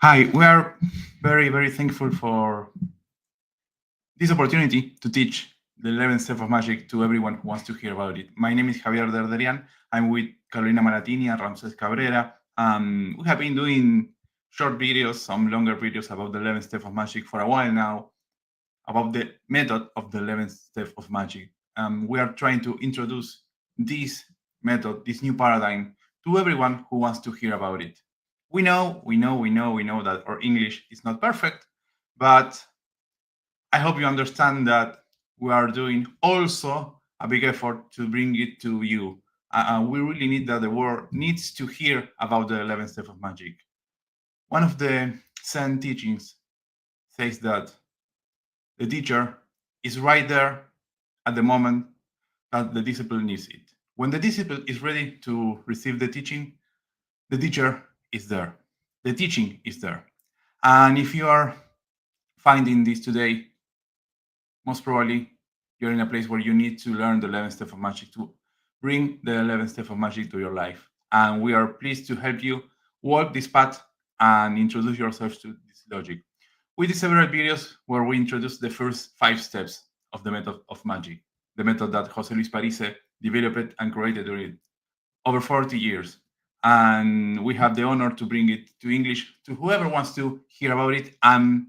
Hi, we are very, very thankful for this opportunity to teach the 11th step of magic to everyone who wants to hear about it. My name is Javier Derderian. I'm with Carolina Maratini and Ramses Cabrera. We have been doing short videos, some longer videos about the 11th step of magic for a while now, about the method of the 11th step of magic. We are trying to introduce this method, this new paradigm, to everyone who wants to hear about it. We know that our English is not perfect, but I hope you understand that we are doing also a big effort to bring it to you. We really need that the world needs to hear about the 11th step of magic. One of the Zen teachings says that the teacher is right there at the moment that the disciple needs it. When the disciple is ready to receive the teaching, the teacher is there. The teaching is there. And if you are finding this today, most probably you're in a place where you need to learn the 11th step of magic to bring the 11th step of magic to your life. And we are pleased to help you walk this path and introduce yourself to this logic. We did several videos where we introduced the first 5 steps of the method of magic, the method that Jose Luis Parise developed and created during over 40 years. And we have the honor to bring it to English to whoever wants to hear about it and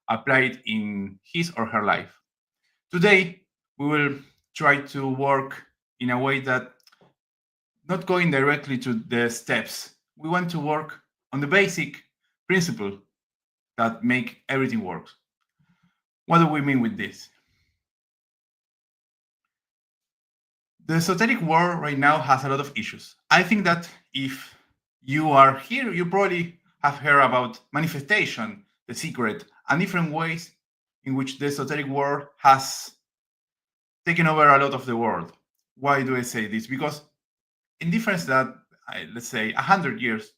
apply it in his or her life. Today, we will try to work in a way that not going directly to the steps. We want to work on the basic principle that make everything work. What do we mean with this? The esoteric world right now has a lot of issues. I think that if you are here, you probably have heard about manifestation, the secret, and different ways in which the esoteric world has taken over a lot of the world. Why do I say this? Because in difference that, let's say, 100 years,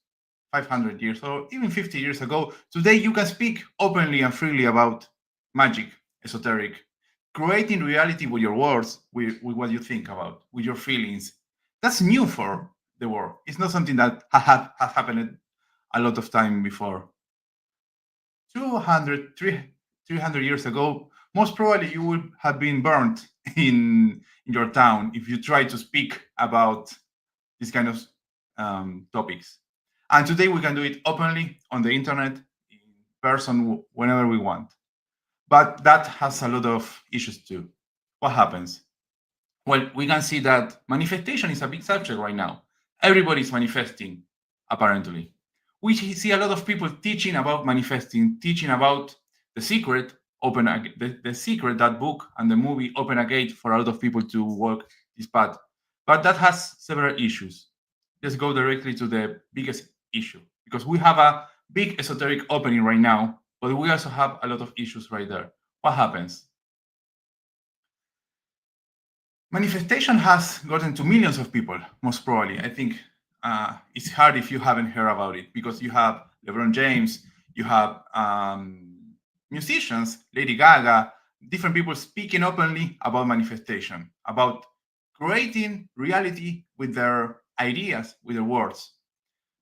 500 years, or even 50 years ago, today you can speak openly and freely about magic, esoteric, creating reality with your words, with what you think about, with your feelings. That's new for the world. It's not something that has happened a lot of time before. 200, 300 years ago, most probably you would have been burnt in your town if you try to speak about these kind of topics. And today we can do it openly on the internet, in person, whenever we want. But that has a lot of issues too. What happens? Well, we can see that manifestation is a big subject right now. Everybody's manifesting, apparently. We see a lot of people teaching about manifesting, teaching about the secret, the secret, that book and the movie open a gate for a lot of people to walk this path. But that has several issues. Let's go directly to the biggest issue, because we have a big esoteric opening right now, but we also have a lot of issues right there. What happens? Manifestation has gotten to millions of people, most probably. I think it's hard if you haven't heard about it, because you have LeBron James, you have musicians, Lady Gaga, different people speaking openly about manifestation, about creating reality with their ideas, with their words.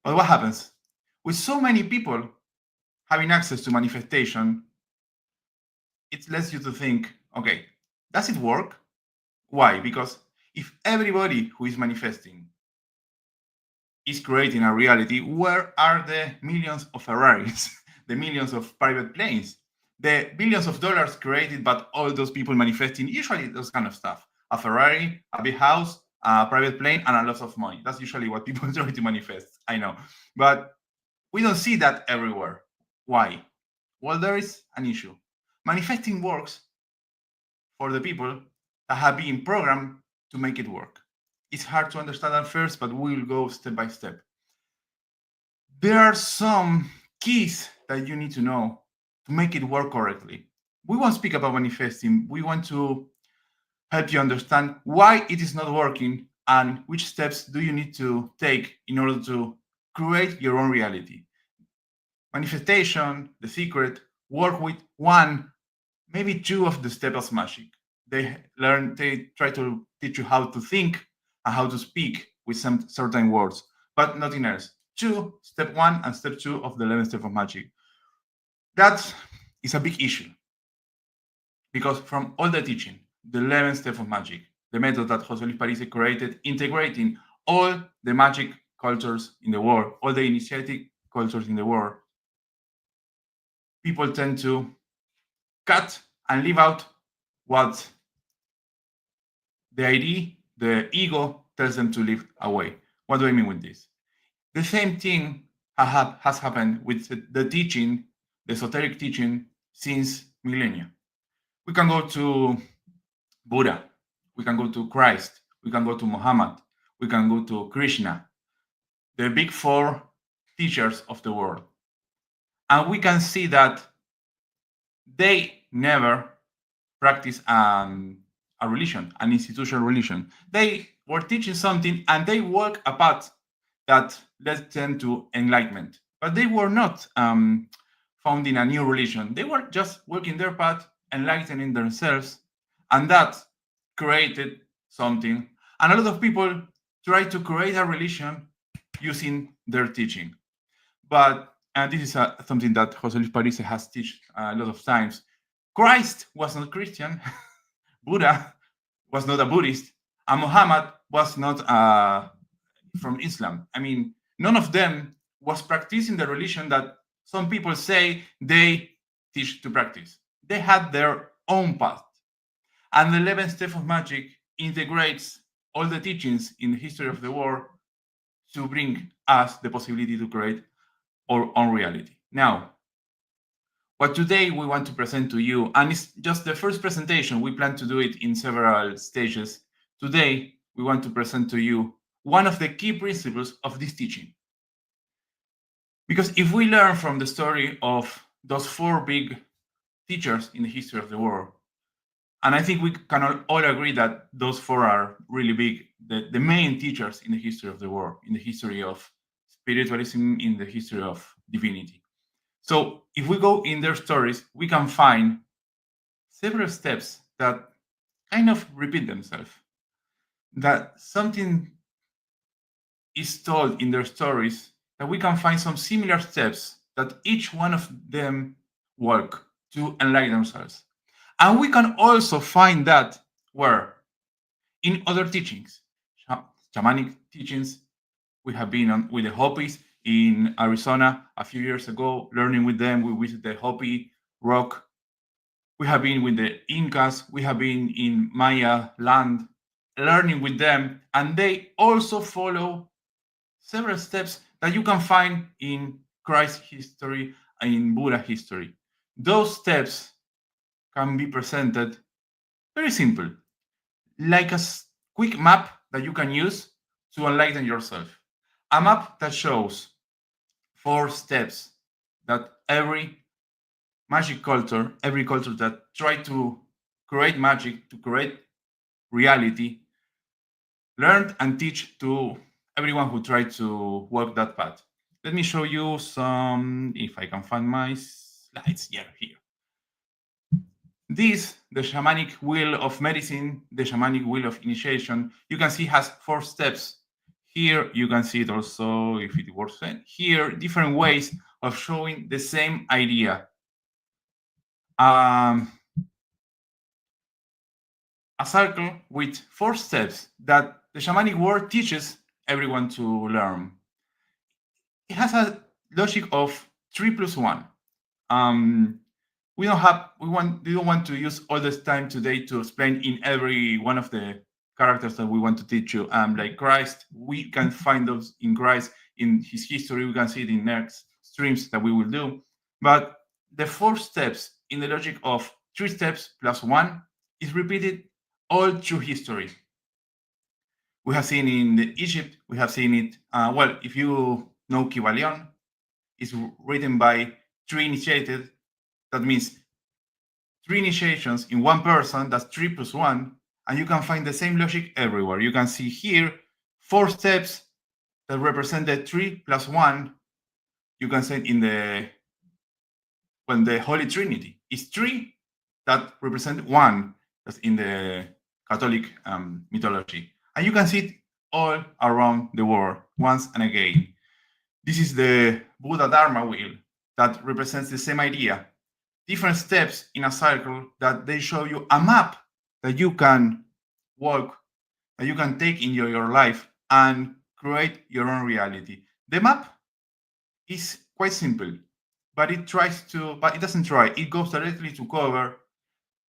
But what happens? With so many people having access to manifestation, it lets you to think, okay, does it work? Why? Because if everybody who is manifesting is creating a reality, where are the millions of Ferraris, the millions of private planes, the billions of dollars created by all those people manifesting? Usually those kind of stuff. A Ferrari, a big house, a private plane, and a lot of money. That's usually what people try to manifest. I know. But we don't see that everywhere. Why? Well, there is an issue. Manifesting works for the people that have been programmed to make it work. It's hard to understand at first, but we'll go step by step. There are some keys that you need to know to make it work correctly. We won't speak about manifesting. We want to help you understand why it is not working and which steps do you need to take in order to create your own reality. Manifestation, the secret, work with one, maybe two of the steps of magic. They try to teach you how to think and how to speak with some certain words, but nothing else. Step one and step two of the 11th step of magic. That is a big issue because from all the teaching, the 11 steps of magic, the method that José Luis Parisi created, integrating all the magic cultures in the world, all the initiatic cultures in the world, people tend to cut and leave out what the idea, the ego tells them to leave away. What do I mean with this? The same thing has happened with the teaching, the esoteric teaching, since millennia. We can go to Buddha, we can go to Christ, we can go to Muhammad, we can go to Krishna, the big four teachers of the world. And we can see that they never practice a religion, an institutional religion. They were teaching something and they walk a path that led them to enlightenment. But they were not founding a new religion. They were just walking their path, enlightening themselves, and that created something. And a lot of people try to create a religion using their teaching. But and this is something that José Luis Parisi has taught a lot of times. Christ was not Christian, Buddha was not a Buddhist, and Muhammad was not from Islam. I mean, none of them was practicing the religion that some people say they teach to practice. They had their own path. And the 11th step of magic integrates all the teachings in the history of the world to bring us the possibility to create our own reality. Now, what today we want to present to you, and it's just the first presentation, we plan to do it in several stages. Today, we want to present to you one of the key principles of this teaching. Because if we learn from the story of those four big teachers in the history of the world, and I think we can all agree that those four are really big, the main teachers in the history of the world, in the history of spiritualism, in the history of divinity. So if we go in their stories, we can find several steps that kind of repeat themselves. That something is told in their stories that we can find some similar steps that each one of them walk to enlighten themselves. And we can also find that where in other teachings, shamanic teachings, we have been with the Hopis in Arizona a few years ago, learning with them. We visited the Hopi rock. We have been with the Incas. We have been in Maya land, learning with them. And they also follow several steps that you can find in Christ history and in Buddha history. Those steps can be presented very simple, like a quick map that you can use to enlighten yourself. A map that shows 4 steps that every magic culture, every culture that try to create magic, to create reality, learned and teach to everyone who tried to walk that path. Let me show you some, if I can find my slides. Yeah, here. This, the Shamanic Wheel of Medicine, the Shamanic Wheel of Initiation, you can see has 4 steps. Here, you can see it also, if it works. Here, different ways of showing the same idea. A circle with 4 steps that the shamanic world teaches everyone to learn. It has a logic of 3 plus 1. We don't want to use all this time today to explain in every one of the characters that we want to teach you. Like Christ, we can find those in Christ, in his history. We can see it in next streams that we will do. But the 4 steps in the logic of 3 steps plus 1 is repeated all through history. We have seen in Egypt, we have seen it, well, if you know Kybalion, it's written by 3 initiated. That means 3 initiations in one person, that's 3 plus 1, and you can find the same logic everywhere. You can see here 4 steps that represent the 3 plus 1. You can say in the Holy Trinity is 3 that represent 1, that's in the Catholic mythology. And you can see it all around the world once and again. This is the Buddha Dharma wheel that represents the same idea. Different steps in a circle that they show you a map that you can walk, that you can take in your life and create your own reality. The map is quite simple, but it doesn't try. It goes directly to cover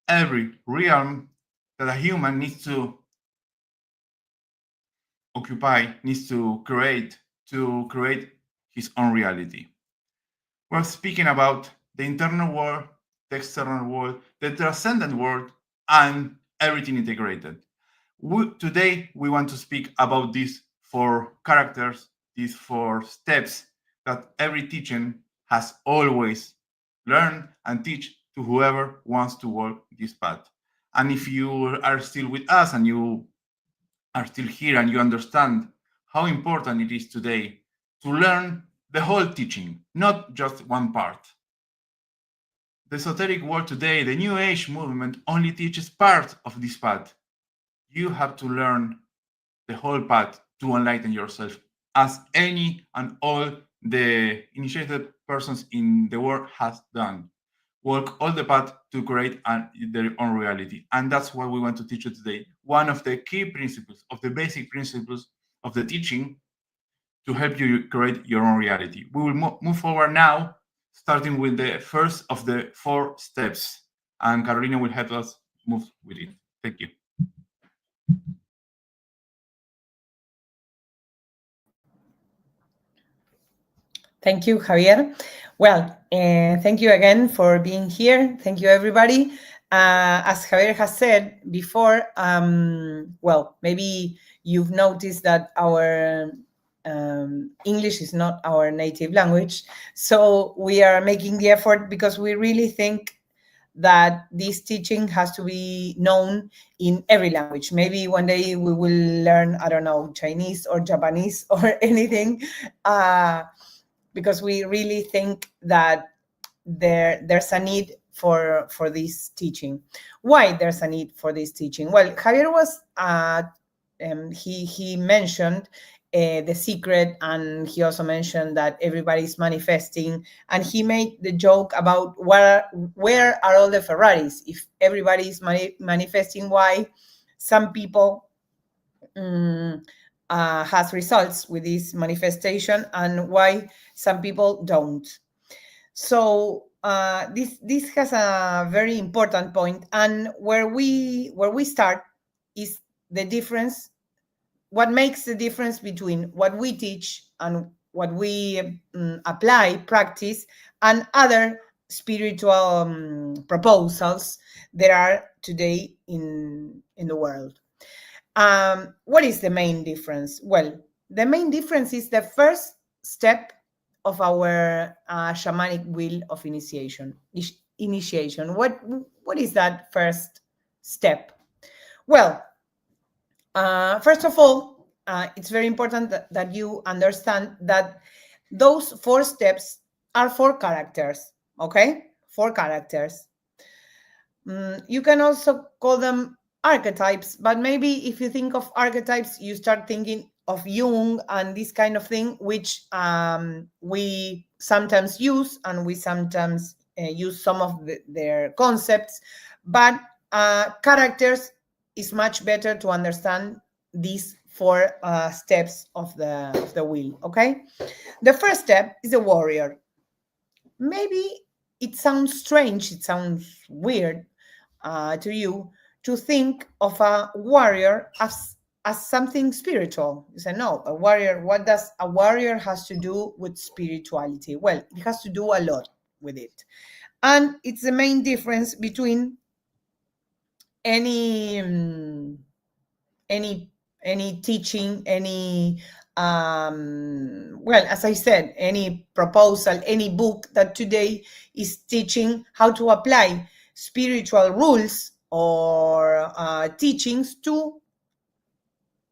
every realm that a human needs to occupy, needs to create his own reality. We're speaking about the internal world, the external world, the transcendent world, and everything integrated. Today, we want to speak about these four characters, these four steps that every teaching has always learned and teach to whoever wants to walk this path. And if you are still with us and you are still here and you understand how important it is today to learn the whole teaching, not just one part. The esoteric world today, the New Age movement, only teaches part of this path. You have to learn the whole path to enlighten yourself, as any and all the initiated persons in the world has done. Walk all the path to create their own reality. And that's what we want to teach you today. One of the key principles, of the basic principles of the teaching to help you create your own reality. We will move forward now, starting with the first of the four steps. And Carolina will help us move with it. Thank you. Thank you, Javier. Well, thank you again for being here. Thank you, everybody. As Javier has said before, well, maybe you've noticed that our English is not our native language. So we are making the effort because we really think that this teaching has to be known in every language. Maybe one day we will learn, I don't know, Chinese or Japanese or anything. Because we really think that there's a need for this teaching. Why there's a need for this teaching? Well, Javier was he mentioned the secret, and he also mentioned that everybody's manifesting, and he made the joke about where are all the Ferraris if everybody's manifesting? Why some people has results with this manifestation and why some people don't. So this has a very important point, and where we start is the difference. What makes the difference between what we teach and what we apply, practice, and other spiritual proposals that are today in the world. What is the main difference? Well, the main difference is the first step of our shamanic wheel of initiation. What is that first step? Well, first of all, it's very important that you understand that those four steps are four characters, okay? Four characters. You can also call them archetypes, but maybe if you think of archetypes, you start thinking of Jung and this kind of thing, which we sometimes use, and we sometimes use some of their concepts, but characters is much better to understand these four steps of the wheel, okay? The first step is a warrior. Maybe it sounds strange, it sounds weird, to you to think of a warrior as something spiritual. You say, no, a warrior, what does a warrior has to do with spirituality? Well, it has to do a lot with it. And it's the main difference between any teaching, any well, as I said, any proposal, any book that today is teaching how to apply spiritual rules or teachings to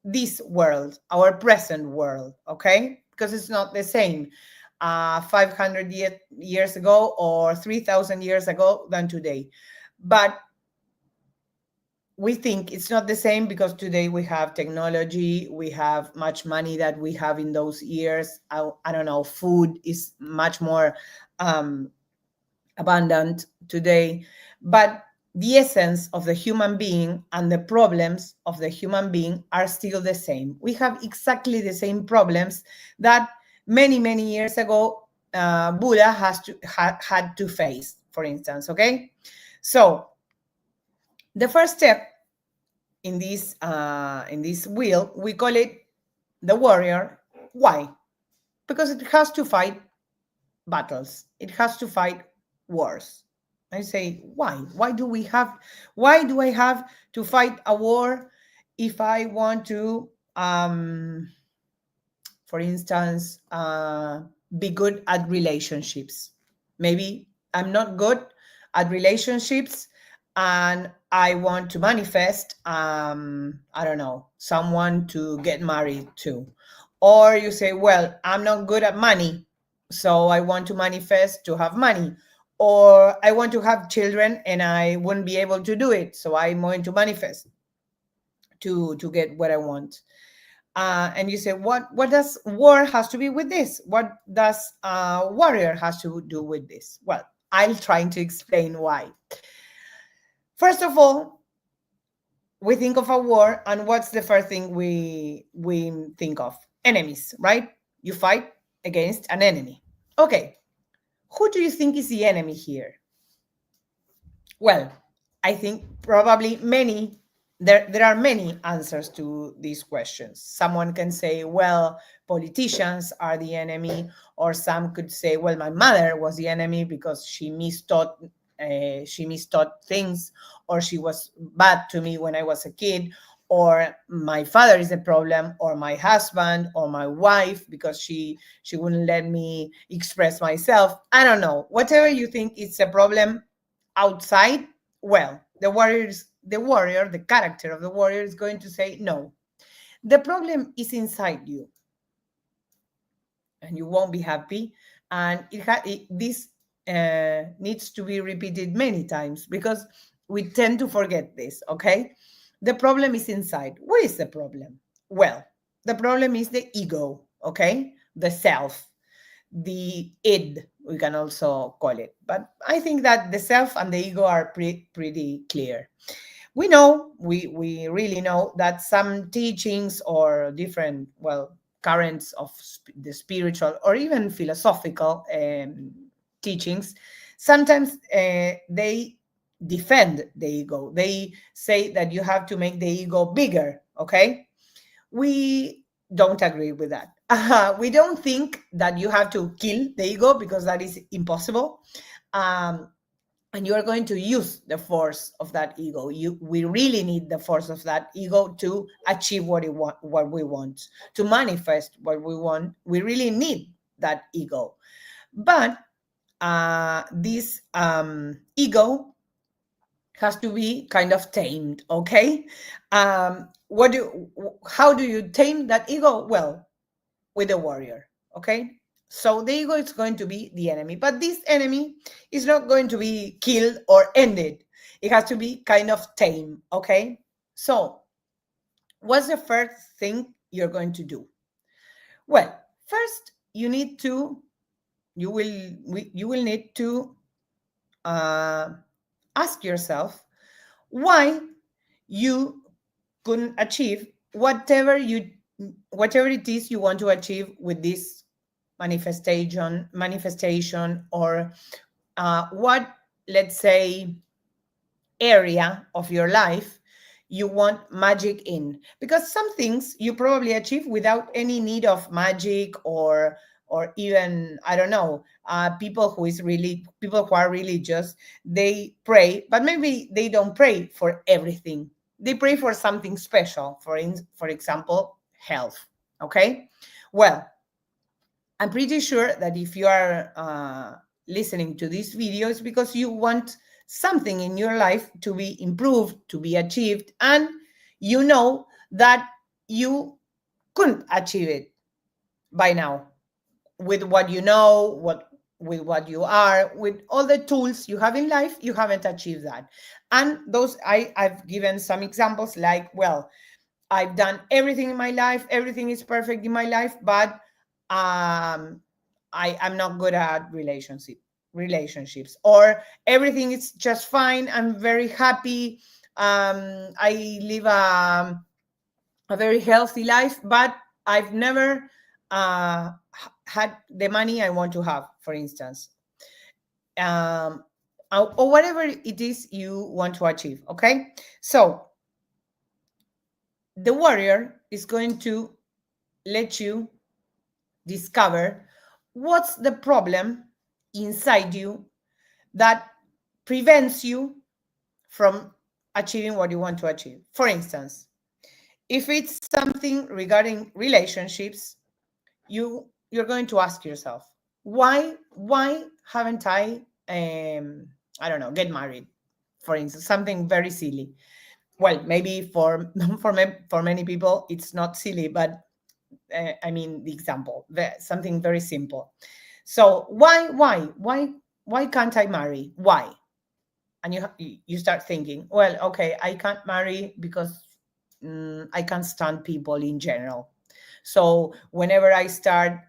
this world, our present world, okay? Because it's not the same 500 years ago or 3,000 years ago than today. But we think it's not the same because today we have technology, we have much money that we have in those years. I don't know, food is much more um, abundant today, but the essence of the human being and the problems of the human being are still the same. We have exactly the same problems that many years ago Buddha had to face, for instance. Okay, so the first step in this wheel, we call it the warrior. Why? Because it has to fight battles. It has to fight wars. I say, why? Why do I have to fight a war if I want to, for instance, be good at relationships? Maybe I'm not good at relationships and I want to manifest, I don't know, someone to get married to. Or you say, well, I'm not good at money, so I want to manifest to have money. Or I want to have children and I wouldn't be able to do it, so I'm going to manifest to get what I want. And you say, what does war has to be with this? What does warrior has to do with this? Well, I'll try to explain why. First of all, we think of a war, and what's the first thing we think of? Enemies, right? You fight against an enemy. Okay, who do you think is the enemy here? Well, I think probably there are many answers to these questions. Someone can say, well, politicians are the enemy, or some could say, well, my mother was the enemy because she mistaught things, or she was bad to me when I was a kid, or my father is the problem, or my husband, or my wife because she wouldn't let me express myself. I don't know. Whatever you think is a problem outside, well, the character of the warrior is going to say no. The problem is inside you, and you won't be happy. And this needs to be repeated many times because we tend to forget this. Okay, the problem is inside. What is the problem? Well, the problem is the ego. Okay, the self, the id, we can also call it. But I think that the self and the ego are pretty clear. We know, we really know that some teachings or different, well, currents of the spiritual or even philosophical teachings, sometimes they defend the ego. They say that you have to make the ego bigger, okay? We don't agree with that. We don't think that you have to kill the ego because that is impossible. And you are going to use the force of that ego. We really need the force of that ego to achieve what we want, to manifest what we want. We really need that ego. But this ego has to be kind of tamed, okay? How do you tame that ego? Well, with a warrior, okay? So the ego is going to be the enemy, but this enemy is not going to be killed or ended. It has to be kind of tame, okay? So what's the first thing you're going to do? Well, first you will need to ask yourself why you couldn't achieve whatever it is you want to achieve with this manifestation, or what, let's say, area of your life you want magic in, because some things you probably achieve without any need of magic, or even, I don't know, people who are religious, they pray, but maybe they don't pray for everything. They pray for something special, for example, health. Okay, well, I'm pretty sure that if you are listening to this video, it's because you want something in your life to be improved, to be achieved, and you know that you couldn't achieve it by now with what you know, with what you are, with all the tools you have in life. You haven't achieved that. And those, I've given some examples like, well, I've done everything in my life, everything is perfect in my life, but I'm not good at relationships, or everything is just fine, I'm very happy, I live a very healthy life, but I've never had the money I want to have, for instance, um, or whatever it is you want to achieve. Okay, so the warrior is going to let you discover what's the problem inside you that prevents you from achieving what you want to achieve. For instance, if it's something regarding relationships, you're going to ask yourself, why haven't I don't know, get married, for instance, something very silly. Well, maybe for for many people it's not silly, but I mean the example, something very simple. So why can't I marry? Why? And you start thinking, well, okay, I can't marry because I can't stand people in general. So whenever I start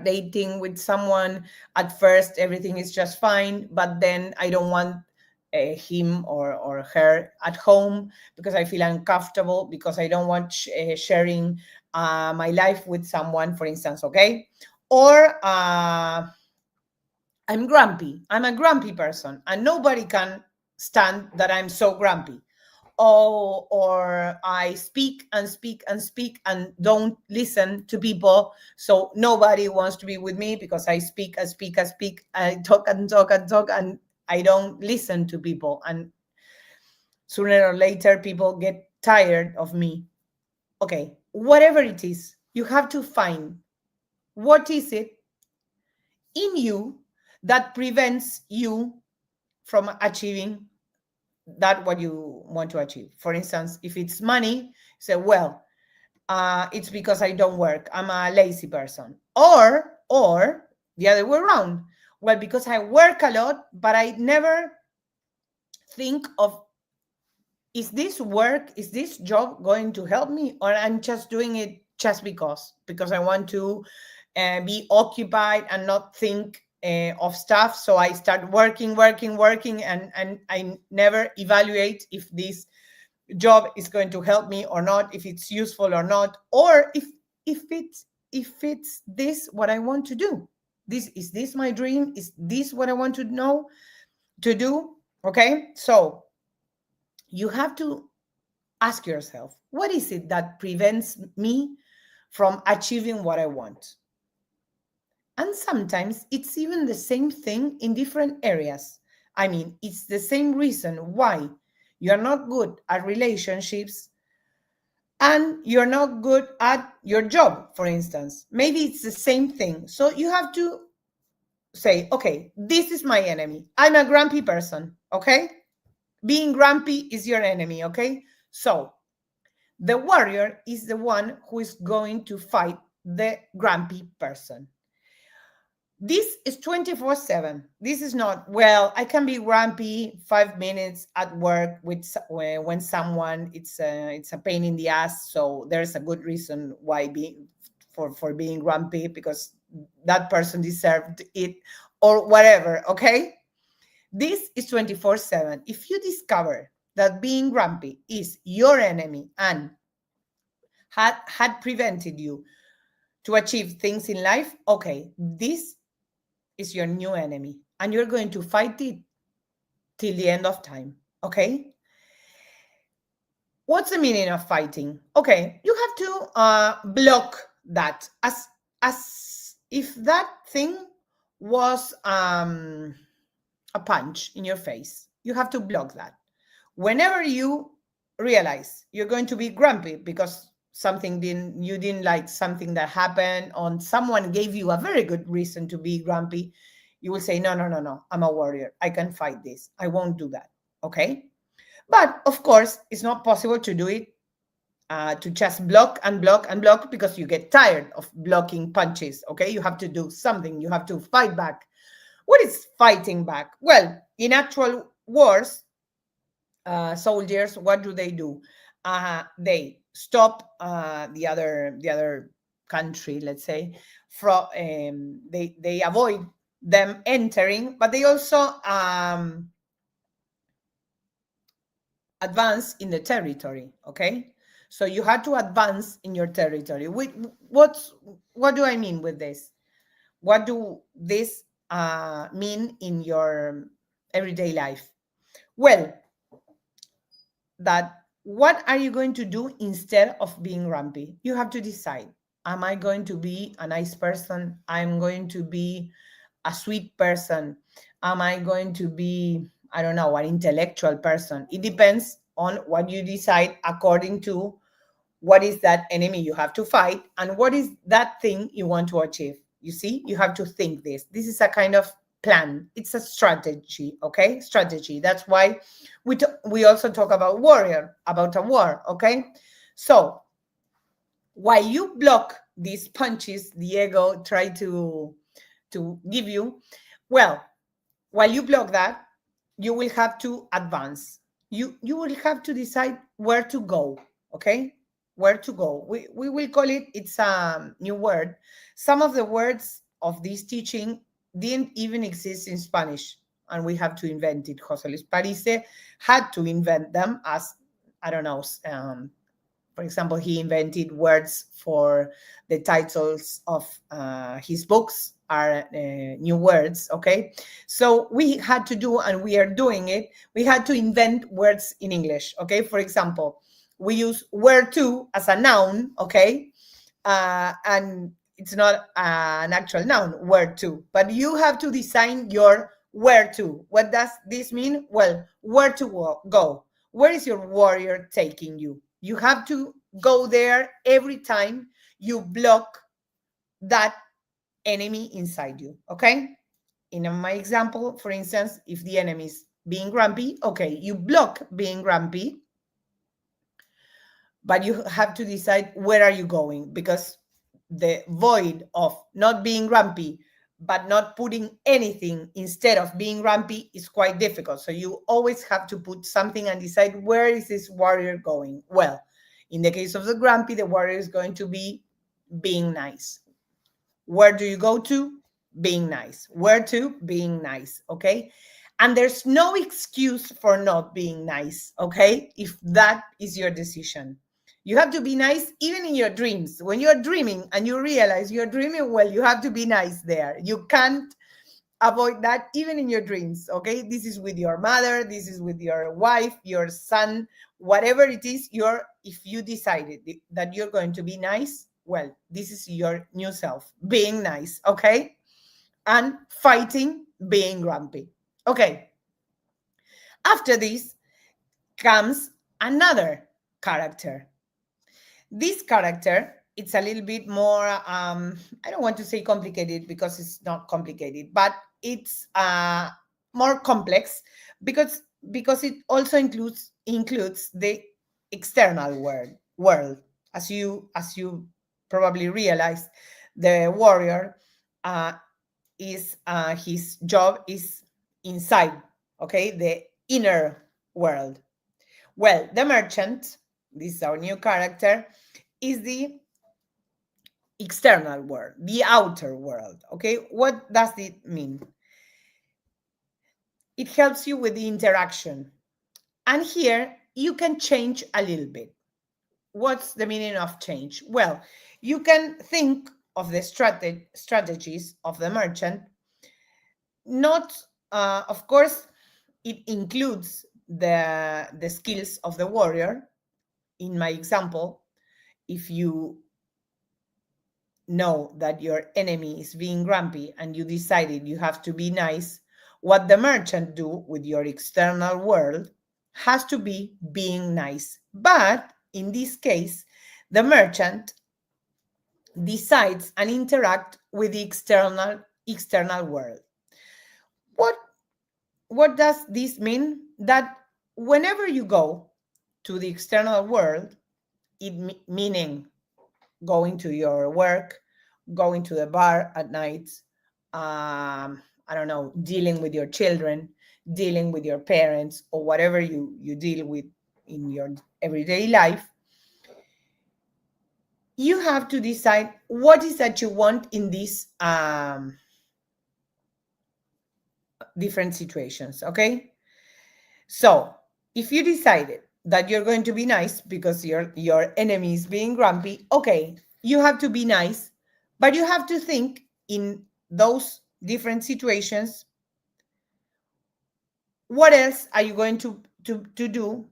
dating with someone, at first everything is just fine, but then I don't want him or her at home because I feel uncomfortable, because I don't want sharing my life with someone, for instance. Okay, or I'm grumpy. I'm a grumpy person, and nobody can stand that I'm so grumpy. Oh, or I speak and speak and speak and don't listen to people. So nobody wants to be with me because I speak, I speak, I speak, I talk and talk and talk, and I don't listen to people. And sooner or later, people get tired of me. Okay, whatever it is, you have to find what is it in you that prevents you from achieving that what you want to achieve. For instance, if it's money, say, well, it's because I don't work, I'm a lazy person. Or the other way around, well, because I work a lot, but I never think of, is this work, is this job going to help me, or I'm just doing it just because I want to be occupied and not think of stuff. So I start working, and I never evaluate if this job is going to help me or not, if it's useful or not, or if it's this what I want to do. This my dream? Is this what I want to do? Okay, so you have to ask yourself, what is it that prevents me from achieving what I want? And sometimes it's even the same thing in different areas. I mean, it's the same reason why you're not good at relationships and you're not good at your job, for instance. Maybe it's the same thing. So you have to say, okay, this is my enemy. I'm a grumpy person, okay? Being grumpy is your enemy, okay? So the warrior is the one who is going to fight the grumpy person. This is 24/7. This is not, well, I can be grumpy 5 minutes at work with when someone it's a pain in the ass, so there's a good reason why for being grumpy, because that person deserved it or whatever, okay? This is 24/7. If you discover that being grumpy is your enemy and had prevented you to achieve things in life, okay, this is your new enemy and you're going to fight it till the end of time. Okay, what's the meaning of fighting? Okay, you have to block that as if that thing was a punch in your face. You have to block that. Whenever you realize you're going to be grumpy because you didn't like something that happened, or someone gave you a very good reason to be grumpy, you will say, no, I'm a warrior, I can fight this, I won't do that. Okay, but of course it's not possible to do it to just block and block and block, because you get tired of blocking punches. Okay, you have to do something, you have to fight back. What is fighting back? Well, in actual wars, soldiers, what do? They stop the other country, let's say, from they avoid them entering, but they also advance in the territory, okay? So you had to advance in your territory. What do I mean with this? What do this mean in your everyday life? Well, that what are you going to do instead of being grumpy? You have to decide. Am I going to be a nice person? I'm going to be a sweet person. Am I going to be, I don't know, an intellectual person? It depends on what you decide according to what is that enemy you have to fight and what is that thing you want to achieve. You see, you have to think this. This is a kind of plan. It's a strategy, okay? Strategy. That's why we also talk about warrior, about a war, okay? So while you block these punches the ego try to give you, well, while you block that, you will have to advance. You will have to decide where to go, okay? Where to go. We will call it, it's a new word. Some of the words of this teaching didn't even exist in Spanish, and we have to invent it. José Luis Parise had to invent them as, I don't know, for example, he invented words for the titles of his books are new words, okay? So we had to do, and we are doing it, we had to invent words in English, okay? For example, we use where to as a noun, okay? And it's not an actual noun, where to, but you have to design your where to. What does this mean? Well, where to go. Where is your warrior taking you? You have to go there every time you block that enemy inside you, okay? In my example, for instance, if the enemy is being grumpy, okay, you block being grumpy, but you have to decide where are you going, because the void of not being grumpy but not putting anything instead of being grumpy is quite difficult. So you always have to put something and decide where is this warrior going. Well, in the case of the grumpy, the warrior is going to be being nice. Where do you go to? Being nice. Where to? Being nice, okay? And there's no excuse for not being nice, okay? If that is your decision. You have to be nice even in your dreams. When you're dreaming and you realize you're dreaming, well, you have to be nice there. You can't avoid that even in your dreams, okay? This is with your mother, this is with your wife, your son, whatever it is, if you decided that you're going to be nice, well, this is your new self, being nice, okay? And fighting being grumpy. Okay. After this comes another character. This character, it's a little bit more, I don't want to say complicated because it's not complicated, but it's more complex because it also includes the external world. As you probably realize, the warrior is his job is inside, okay, the inner world. Well, the merchant, this is our new character, is the external world, the outer world, okay? What does it mean? It helps you with the interaction. And here you can change a little bit. What's the meaning of change? Well, you can think of the strategies of the merchant. Not, of course, it includes the skills of the warrior. In my example, if you know that your enemy is being grumpy and you decided you have to be nice, what the merchant do with your external world has to be being nice. But in this case, the merchant decides and interact with the external world. What does this mean? That whenever you go to the external world, meaning going to your work, going to the bar at night, I don't know, dealing with your children, dealing with your parents, or whatever you deal with in your everyday life, you have to decide what is that you want in this different situations, okay? So if you decided that you're going to be nice because your enemy is being grumpy, okay, you have to be nice, but you have to think in those different situations, what else are you going to do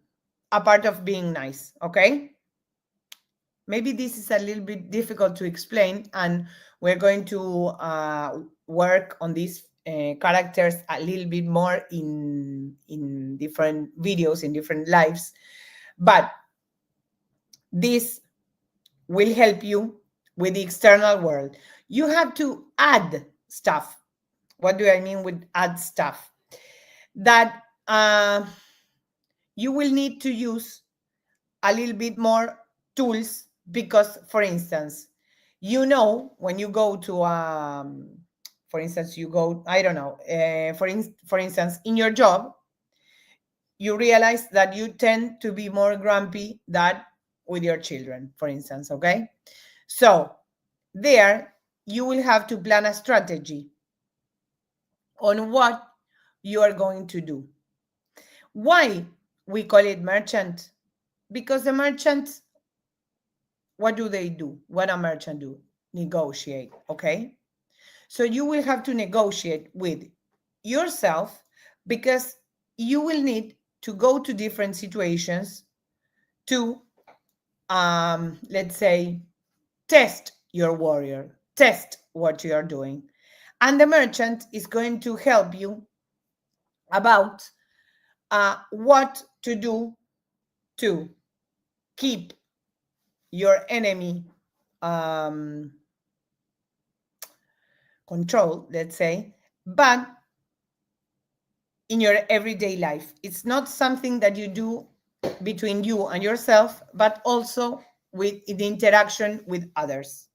apart of being nice, okay? Maybe this is a little bit difficult to explain, and we're going to work on these characters a little bit more in different videos, in different lives, but this will help you with the external world. You have to add stuff. What do I mean with add stuff? That you will need to use a little bit more tools because, for instance, when you go to for instance, you go, I don't know, for instance, in your job, you realize that you tend to be more grumpy than with your children, for instance, okay? So there you will have to plan a strategy on what you are going to do. Why we call it merchant? Because the merchant, what do they do? What a merchant do? Negotiate, okay? So you will have to negotiate with yourself because you will need to go to different situations to, let's say, test your warrior, test what you are doing. And the merchant is going to help you about what to do to keep your enemy um, control, let's say, but in your everyday life. It's not something that you do between you and yourself, but also with the interaction with others.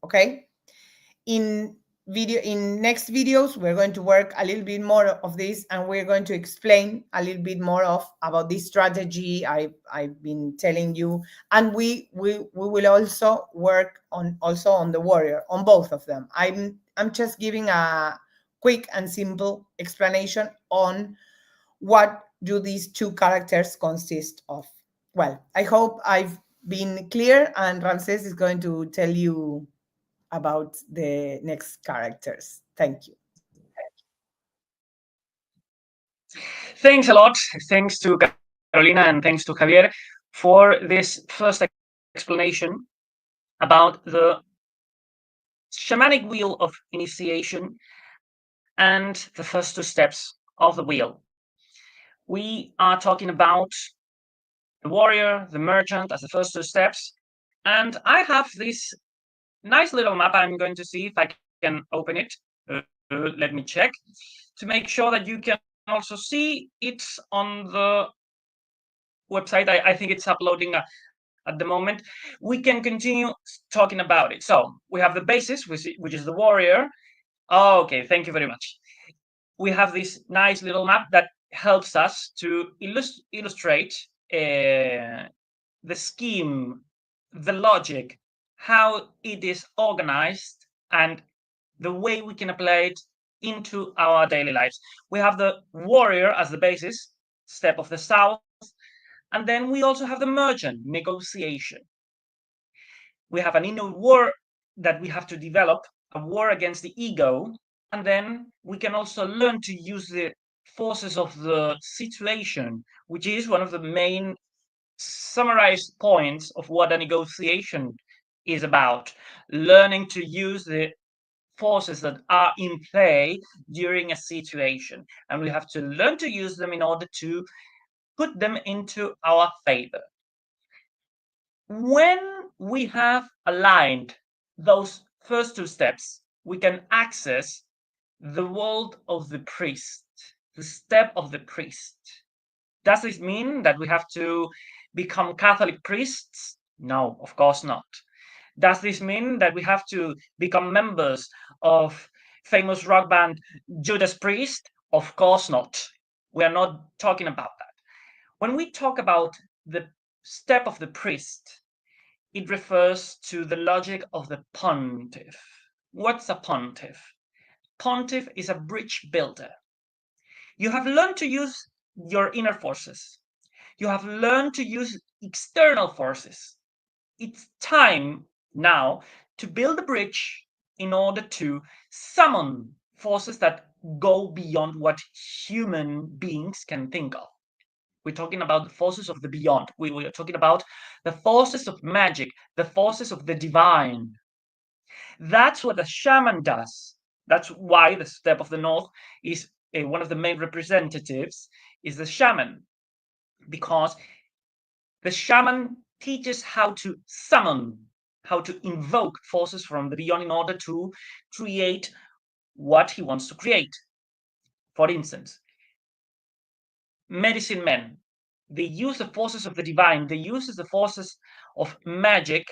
Okay? In next videos, we're going to work a little bit more of this, and we're going to explain a little bit more about this strategy I've been telling you, and we will also work on the warrior, on both of them. I'm just giving a quick and simple explanation on what do these two characters consist of. Well, I hope I've been clear, and Ramses is going to tell you about the next characters. Thank you. Thanks a lot. Thanks to Carolina and thanks to Javier for this first explanation about the shamanic wheel of initiation and the first two steps of the wheel. We are talking about the warrior, the merchant as the first two steps. And I have this nice little map. I'm going to see if I can open it. Let me check to make sure that you can also see it's on the website. I think it's uploading at the moment. We can continue talking about it. So we have the basis, which is the warrior. Oh, okay, thank you very much. We have this nice little map that helps us to illustrate the scheme, the logic, how it is organized, and the way we can apply it into our daily lives. We have the warrior as the basis, step of the south, and then we also have the merchant, negotiation. We have an inner war that we have to develop, a war against the ego, and then we can also learn to use the forces of the situation, which is one of the main summarized points of what a negotiation is about. Learning to use the forces that are in play during a situation, and we have to learn to use them in order to put them into our favor. When we have aligned those first two steps, we can access the world of the priest, the step of the priest. Does this mean that we have to become Catholic priests? No, of course not. Does this mean that we have to become members of famous rock band Judas Priest? Of course not. We are not talking about that. When we talk about the step of the priest, it refers to the logic of the pontiff. What's a pontiff? Pontiff is a bridge builder. You have learned to use your inner forces. You have learned to use external forces. It's time now to build a bridge in order to summon forces that go beyond what human beings can think of. We're talking about the forces of the beyond. We are talking about the forces of magic, the forces of the divine. That's what a shaman does. That's why the step of the north is one of the main representatives is the shaman, because the shaman teaches how to summon, how to invoke forces from the beyond in order to create what he wants to create. For instance, medicine men, they use the forces of the divine, they use the forces of magic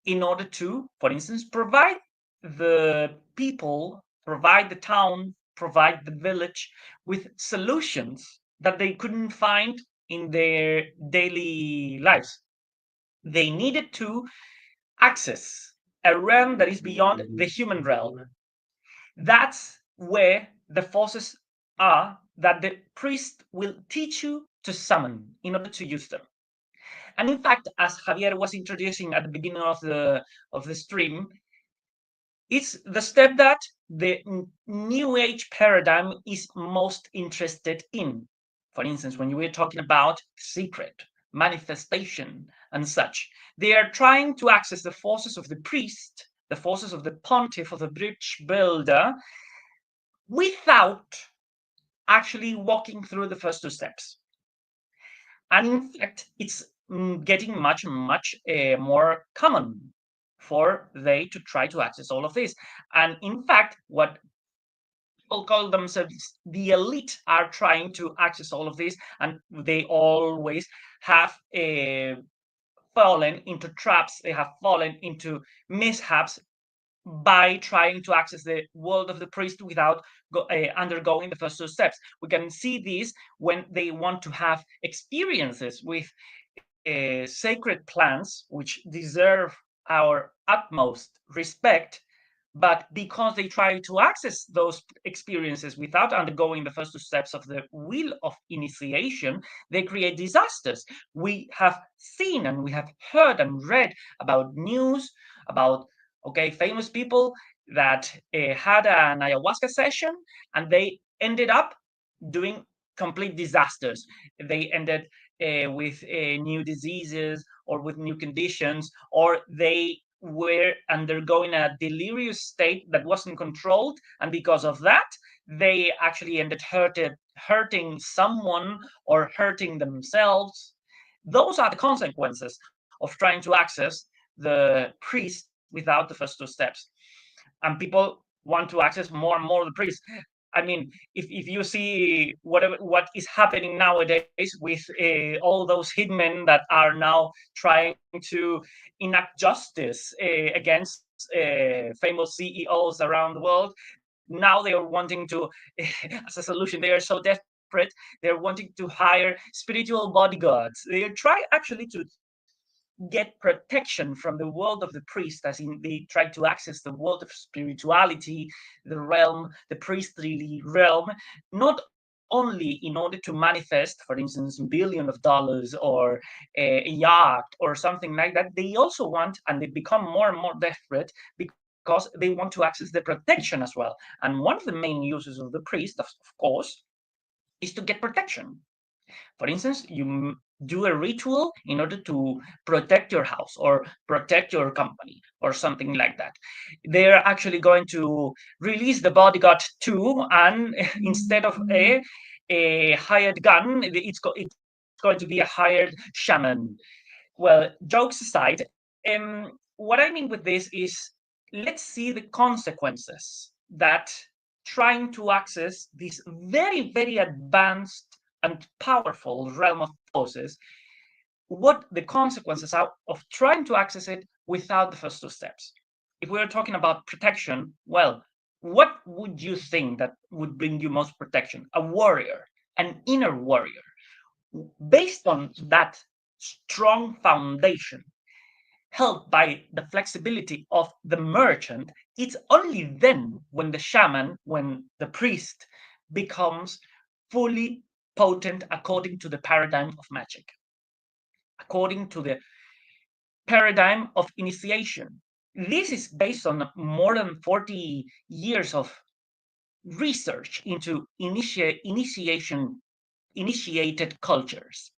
in order to, for instance, provide the people, provide the town, provide the village with solutions that they couldn't find in their daily lives. They needed to access a realm that is beyond the human realm. That's where the forces are that the priest will teach you to summon in order to use them. And in fact, as Javier was introducing at the beginning of the stream, it's the step that the new age paradigm is most interested in. For instance, when you were talking about secret, manifestation, and such, they are trying to access the forces of the priest, the forces of the pontiff, of the bridge builder, without actually walking through the first two steps. And in fact, it's getting much more common for they to try to access all of this. And in fact, what people call themselves the elite are trying to access all of this, and they always have fallen into traps, they have fallen into mishaps by trying to access the world of the priest without undergoing the first two steps. We can see this when they want to have experiences with sacred plants, which deserve our utmost respect, but because they try to access those experiences without undergoing the first two steps of the wheel of initiation, they create disasters. We have seen and we have heard and read about news about famous people that had an ayahuasca session and they ended up doing complete disasters. They ended with new diseases or with new conditions, or they were undergoing a delirious state that wasn't controlled, and because of that they actually ended hurting someone or hurting themselves. Those are the consequences of trying to access the priest without the first two steps. And people want to access more and more the priest. I mean, if you see what is happening nowadays with all those hitmen that are now trying to enact justice against famous CEOs around the world, now they are wanting to, as a solution, they are so desperate, they're wanting to hire spiritual bodyguards. They try actually to get protection from the world of the priest, as in they try to access the world of spirituality, the realm, the priestly realm, not only in order to manifest, for instance, $1 billion or a yacht or something like that. They also want, and they become more and more desperate because they want to access the protection as well. And one of the main uses of the priest, of course, is to get protection. For instance, you do a ritual in order to protect your house or protect your company or something like that. They're actually going to release the bodyguard too, and instead of a hired gun, it's going to be a hired shaman. Well, jokes aside, what I mean with this is let's see the consequences that trying to access this very advanced and powerful realm of forces, what the consequences are of trying to access it without the first two steps. If we are talking about protection, well, what would you think that would bring you most protection? A warrior, an inner warrior. Based on that strong foundation, helped by the flexibility of the merchant, it's only then when the shaman, when the priest becomes fully potent according to the paradigm of magic, according to the paradigm of initiation. This is based on more than 40 years of research into initiated cultures.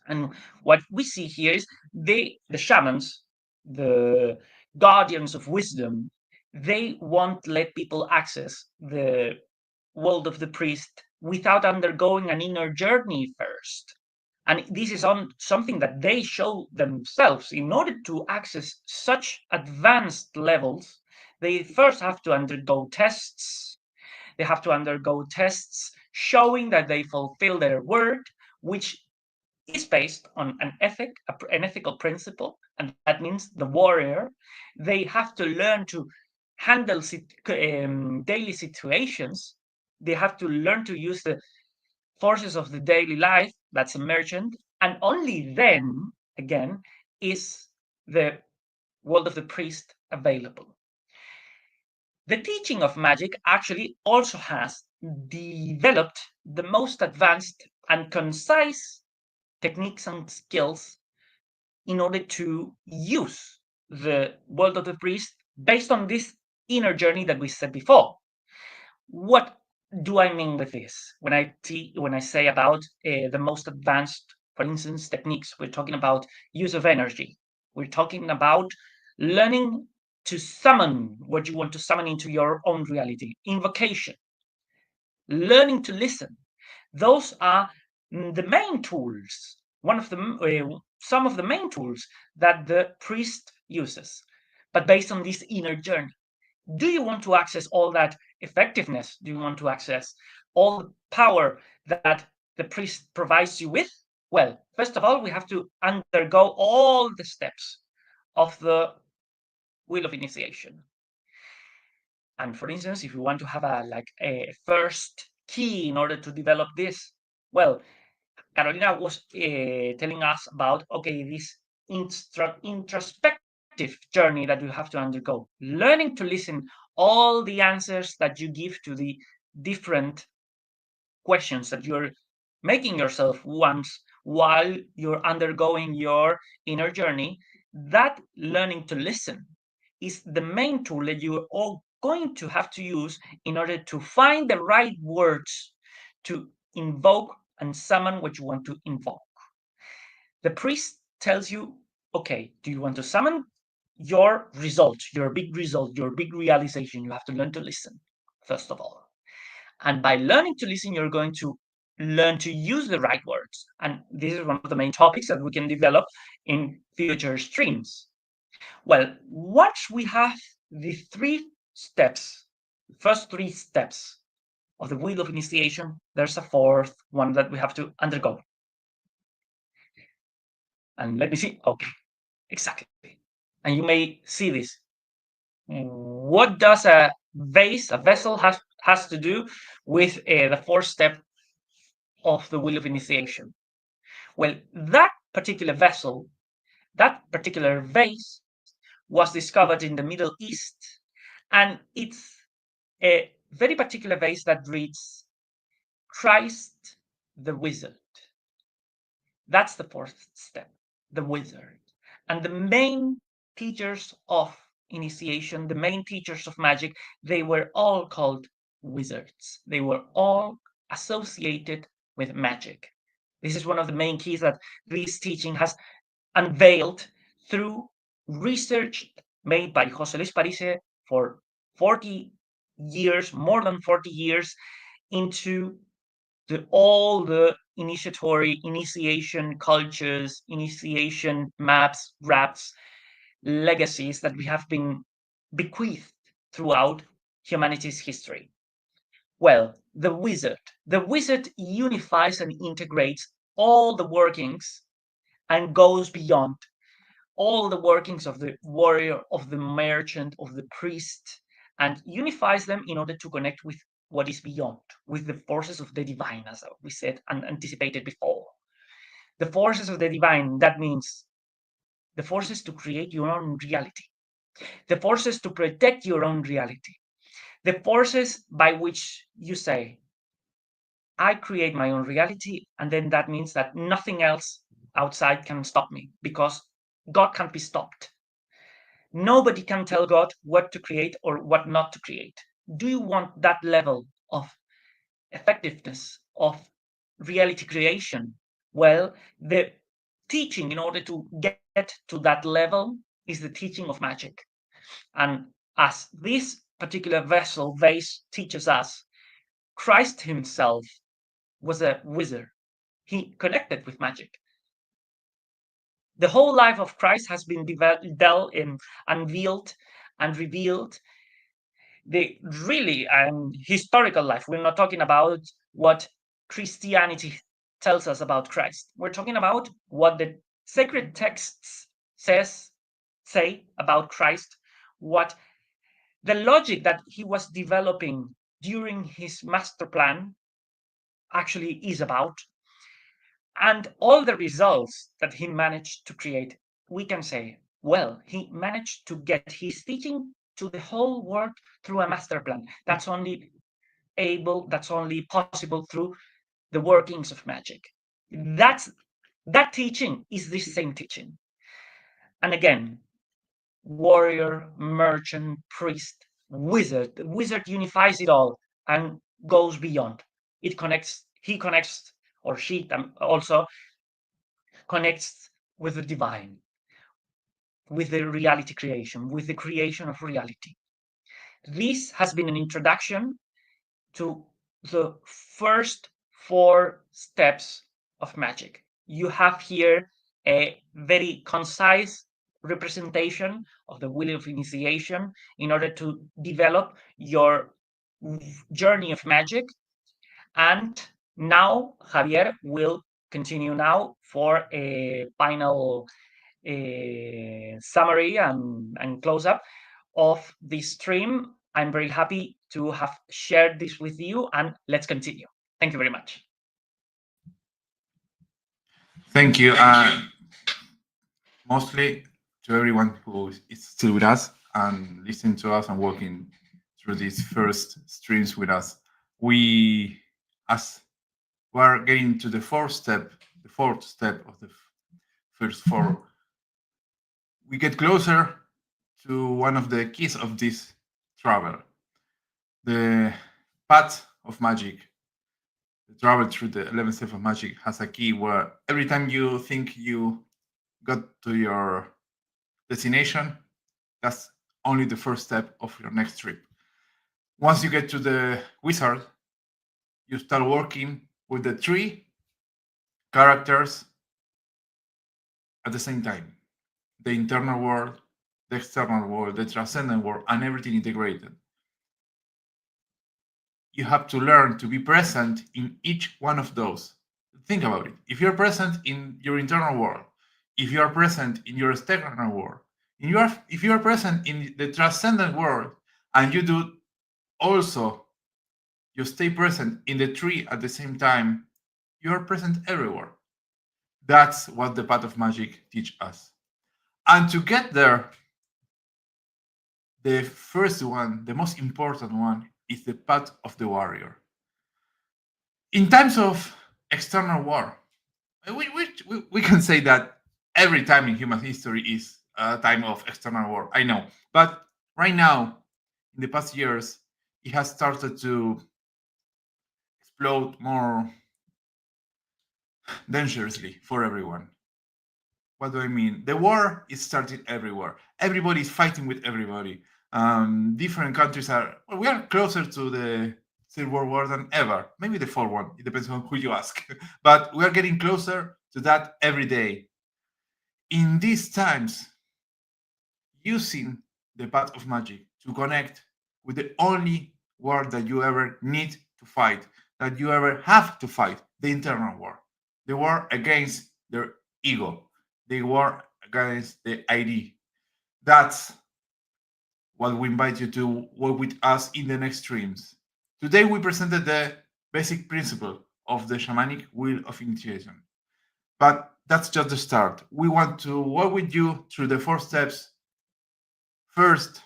And what we see here is the shamans, the guardians of wisdom, they won't let people access the world of the priest without undergoing an inner journey first. And this is something that they show themselves. In order to access such advanced levels, they first have to undergo tests. They have to undergo tests showing that they fulfill their word, which is based on an ethical principle, and that means the warrior. They have to learn to handle daily situations. They have to learn to use the forces of the daily life, that's emergent, and only then, again, is the world of the priest available. The teaching of magic actually also has developed the most advanced and concise techniques and skills in order to use the world of the priest based on this inner journey that we said before. What do I mean with this? When I say about the most advanced, for instance, techniques, we're talking about use of energy. We're talking about learning to summon what you want to summon into your own reality, invocation, learning to listen. Those are the main tools, some of the main tools that the priest uses, but based on this inner journey. Do you want to access all that effectiveness? Do you want to access all the power that the priest provides you with? Well, first of all, we have to undergo all the steps of the wheel of initiation. And for instance, if you want to have a first key in order to develop this, well, Carolina was telling us about, okay, this introspective journey that you have to undergo, learning to listen all the answers that you give to the different questions that you're making yourself once while you're undergoing your inner journey. That learning to listen is the main tool that you are all going to have to use in order to find the right words to invoke and summon what you want to invoke. The priest tells you, okay, do you want to summon your result, your big realization? You have to learn to listen, first of all. And by learning to listen, you're going to learn to use the right words. And this is one of the main topics that we can develop in future streams. Well, once we have the first three steps of the wheel of initiation, there's a fourth one that we have to undergo. And let me see. Okay, exactly. And you may see this. What does a vessel has to do with the fourth step of the wheel of initiation? Well, that particular vessel, that particular vase, was discovered in the Middle East, and it's a very particular vase that reads Christ the Wizard. That's the fourth step, the wizard. And the main teachers of initiation, the main teachers of magic, they were all called wizards. They were all associated with magic. This is one of the main keys that this teaching has unveiled through research made by José Luis Parise for 40 years, more than 40 years, into all the initiation cultures, initiation maps, raps, legacies that we have been bequeathed throughout humanity's history. Well, the wizard unifies and integrates all the workings and goes beyond all the workings of the warrior, of the merchant, of the priest, and unifies them in order to connect with what is beyond, with the forces of the divine, as we said and anticipated before. The forces of the divine, that means the forces to create your own reality, the forces to protect your own reality, the forces by which you say, I create my own reality, and then that means that nothing else outside can stop me, because God can't be stopped. Nobody can tell God what to create or what not to create. Do you want that level of effectiveness of reality creation? Well, the teaching in order to get to that level is the teaching of magic. And as this particular vase teaches us, Christ himself was a wizard. He connected with magic. The whole life of Christ has been dealt in, unveiled and revealed. The really historical life. We're not talking about what Christianity tells us about Christ. We're talking about what the sacred texts say about Christ, what the logic that he was developing during his master plan actually is about, and all the results that he managed to create. We can say, well, he managed to get his teaching to the whole world through a master plan. That's only possible through the workings of magic. That teaching is the same teaching. And again, warrior, merchant, priest, wizard. The wizard unifies it all and goes beyond. He connects, or she also connects with the divine, with the reality creation, with the creation of reality. This has been an introduction to the first 4 steps of magic. You have here a very concise representation of the wheel of initiation in order to develop your journey of magic. And now Javier will continue now for a final summary and close up of this stream. I'm very happy to have shared this with you, and let's continue. Thank you very much. Thank you. Mostly to everyone who is still with us and listening to us and working through these first streams with us. We are getting to the fourth step of the first 4. We get closer to one of the keys of this travel, the path of magic. The travel through the 11th step of magic has a key where every time you think you got to your destination, that's only the first step of your next trip. Once you get to the wizard, you start working with the 3 characters at the same time: the internal world, the external world, the transcendent world, and everything integrated. You have to learn to be present in each one of those. Think about it. If you're present in your internal world, if you are present in your external world, if you are present in the transcendent world, and you do also, you stay present in the 3 at the same time, you are present everywhere. That's what the path of magic teaches us. And to get there, the first one, the most important one, is the path of the warrior. In times of external war, we can say that every time in human history is a time of external war, I know. But right now, in the past years, it has started to explode more dangerously for everyone. What do I mean? The war is starting everywhere. Everybody is fighting with everybody. Different countries we are closer to the Third World War than ever. Maybe the fourth one. It depends on who you ask. But we are getting closer to that every day. In these times, using the path of magic to connect with the only war that you ever need to fight, that you ever have to fight, the internal war, the war against their ego, the war against the ID. That's what we invite you to work with us in the next streams. Today we presented the basic principle of the Shamanic Wheel of Initiation. But that's just the start. We want to work with you through the 4 steps. First,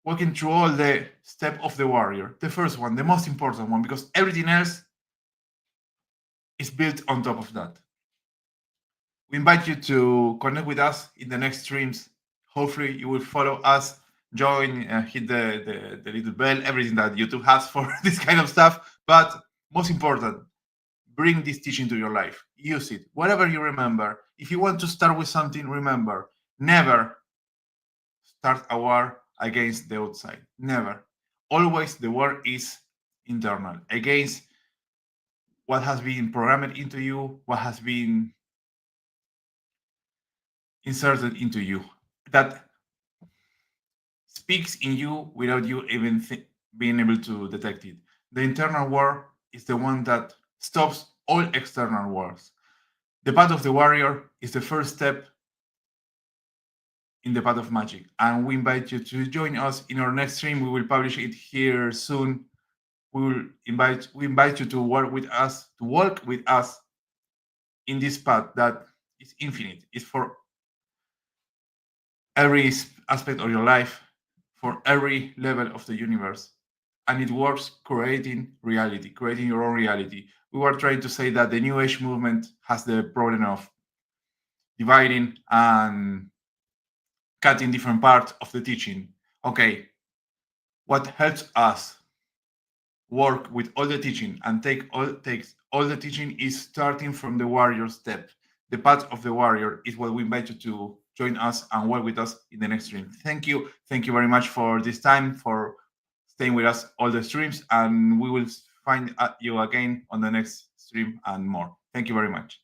walking through all the step of the warrior. The first one, the most important one, because everything else is built on top of that. We invite you to connect with us in the next streams. Hopefully, you will follow us, join, hit the little bell, everything that YouTube has for this kind of stuff. But most important, bring this teaching to your life. Use it. Whatever you remember. If you want to start with something, remember, never start a war against the outside. Never. Always the war is internal, against what has been programmed into you, what has been inserted into you, that speaks in you without you even being able to detect it. The internal war is the one that stops all external wars. The path of the warrior is the first step in the path of magic, and we invite you to join us in our next stream. We will publish it here soon. We invite you to work with us, to walk with us in this path that is infinite. It's for every aspect of your life, for every level of the universe, and it works creating reality, creating your own reality. We were trying to say that the New Age movement has the problem of dividing and cutting different parts of the teaching. Okay, what helps us work with all the teaching and takes all the teaching is starting from the warrior step. The path of the warrior is what we invite you to join us and work with us in the next stream. Thank you very much for this time, for staying with us all the streams, and we will find you again on the next stream and more. Thank you very much.